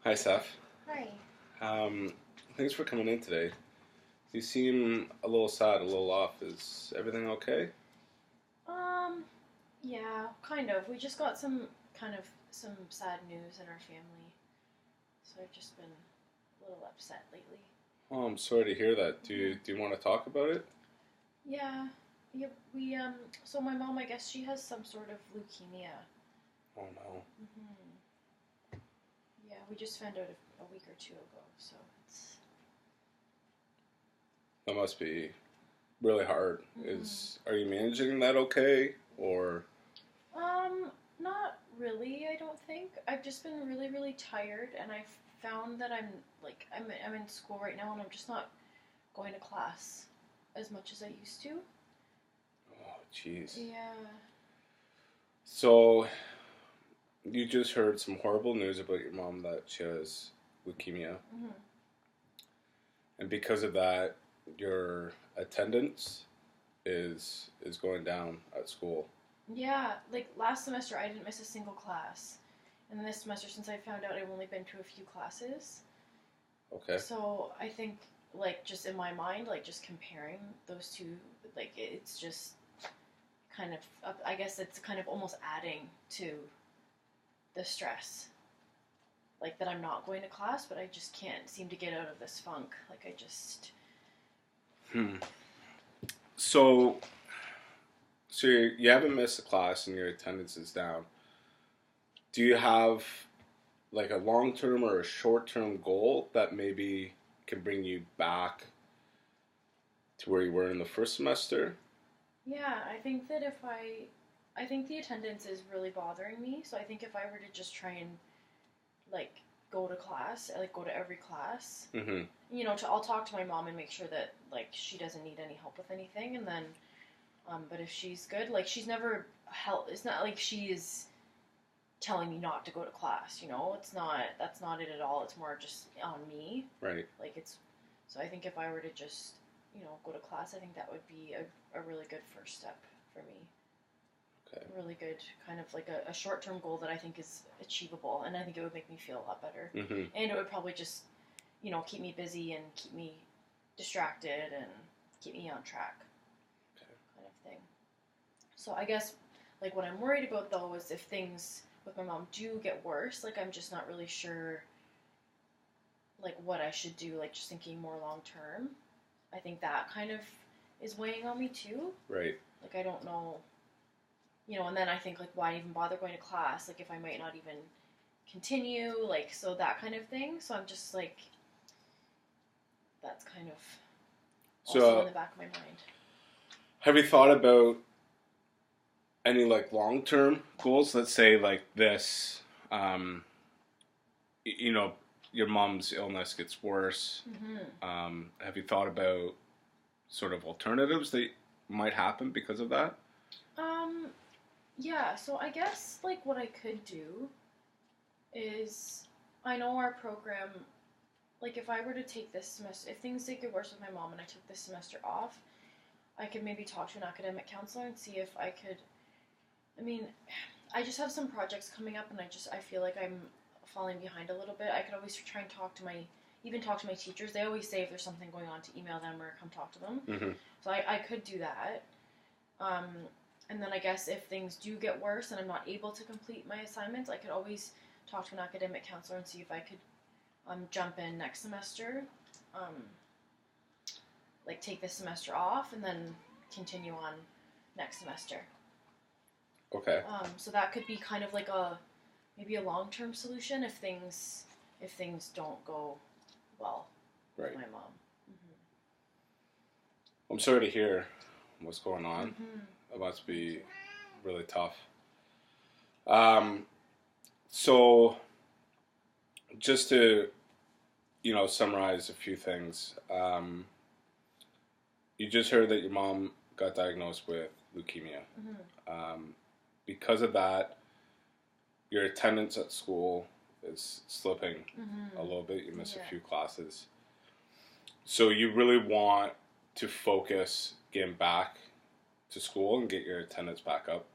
Hi, Steph. Hi. Um, Thanks for coming in today. You seem a little sad, a little off. Is everything okay? Um, yeah, kind of. We just got some sad news in our family, so I've just been a little upset lately. Oh, I'm sorry to hear that. Do you, hmm do you want to talk about it? Yeah, yeah. So my mom, I guess she has some sort of leukemia. Oh no, hmm Yeah, we just found out a week or two ago, so it's. that must be really hard. hmm Are you managing that okay? Or Um, Not really. I don't think. I've just been really, really tired, and I've found that I'm in school right now, and I'm just not going to class as much as I used to. oh, jeez. Yeah. So you just heard some horrible news about your mom that she has leukemia, hmm and because of that, your attendance is going down at school. Yeah, like last semester I didn't miss a single class. And this semester, since I found out, I've only been to a few classes. Okay. So I think, like, just in my mind, like, just comparing those two, like, it's just kind of, I guess it's kind of almost adding to the stress. Like, that I'm not going to class, but I just can't seem to get out of this funk. Like, I just. Hmm. So you haven't missed a class and your attendance is down. Do you have like a long term or a short term goal that maybe can bring you back to where you were in the first semester? Yeah, I think that if I think the attendance is really bothering me. So I think if I were to just try and like go to class, like go to every class, Mm-hmm. I'll talk to my mom and make sure that like she doesn't need any help with anything, and then, but if she's good, like she's never help. It's not like she is telling me not to go to class. It's not. That's not it at all. It's more just on me. Right. Like it's. So I think if I were to just go to class, I think that would be a really good first step for me. Okay. Really good, kind of like a short term goal that I think is achievable, and I think it would make me feel a lot better. Mm-hmm. And it would probably just, keep me busy and keep me distracted and keep me on track, Okay. kind of thing. So I guess, like, what I'm worried about though is if things with my mom do get worse, like, I'm just not really sure, like, what I should do, like, just thinking more long term. I think that kind of is weighing on me too. Right. Like, I don't know, and then I think, like, why even bother going to class? Like, if I might not even continue, like, so that kind of thing. So I'm just like, that's kind of also in So the back of my mind. have you thought about any like long term goals? Let's say like this. Um, you know, your mom's illness gets worse. hmm Have you thought about sort of alternatives that might happen because of that? Um, yeah, so I guess, like, what I could do is, I know our program, like, if I were to take this semester, if things did get worse with my mom and I took this semester off, I could maybe talk to an academic counselor and see if I could. I mean, I just have some projects coming up, and I feel like I'm falling behind a little bit. I could always try and even talk to my teachers. They always say if there's something going on to email them or come talk to them. Mm-hmm. So I could do that. Um, and then I guess if things do get worse and I'm not able to complete my assignments, I could always talk to an academic counselor and see if I could jump in next semester, um, like take this semester off and then continue on next semester. Okay. So that could be kind of like maybe a long term solution if things don't go well with Right. my mom. I'm sorry to hear what's going on. Mm-hmm. It must Thank be you. really tough. Um, so just to summarize a few things. You just heard that your mom got diagnosed with leukemia. Mm-hmm. Um, because of that, your attendance at school is slipping a Mm-hmm. little bit. You miss a Yeah. few classes. So you really want to focus getting back to school and get your attendance back up.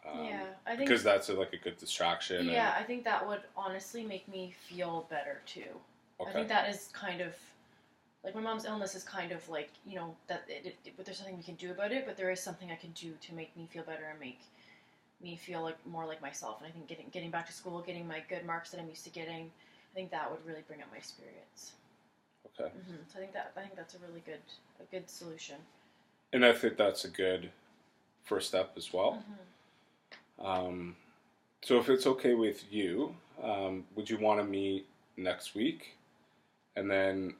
Yeah, I think because that's like a good distraction. Yeah, I think that would honestly make me feel better too. Okay. I think that is kind of like my mom's illness is kind of like, you know, that but there's nothing we can do about it, but there is something I can do to make me feel better and make me feel like more like myself. And I think getting back to school, getting my good marks that I'm used to getting, I think that would really bring up my spirits. Okay. So I think that's a good solution. And I think that's a good first step as well. So if it's okay with you, would you want to meet next week? And then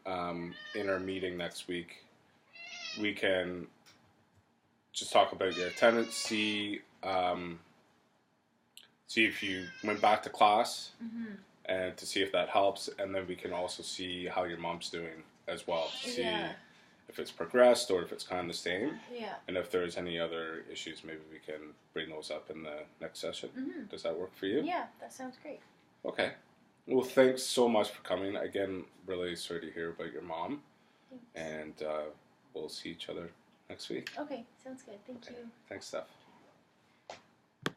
in our meeting next week, we can just talk about your attendance, see if you went back to class, and to see if that helps. And then we can also see how your mom's doing as well, to see if it's progressed or if it's kind of the same. Yeah. And if there's any other issues, maybe we can bring those up in the next session. Does that work for you? Yeah, that sounds great. Okay. Well, thanks so much for coming. Again, really sorry to hear about your mom. Thanks. And we'll see each other next week. Okay, sounds good. Thank you. Thanks, Steph.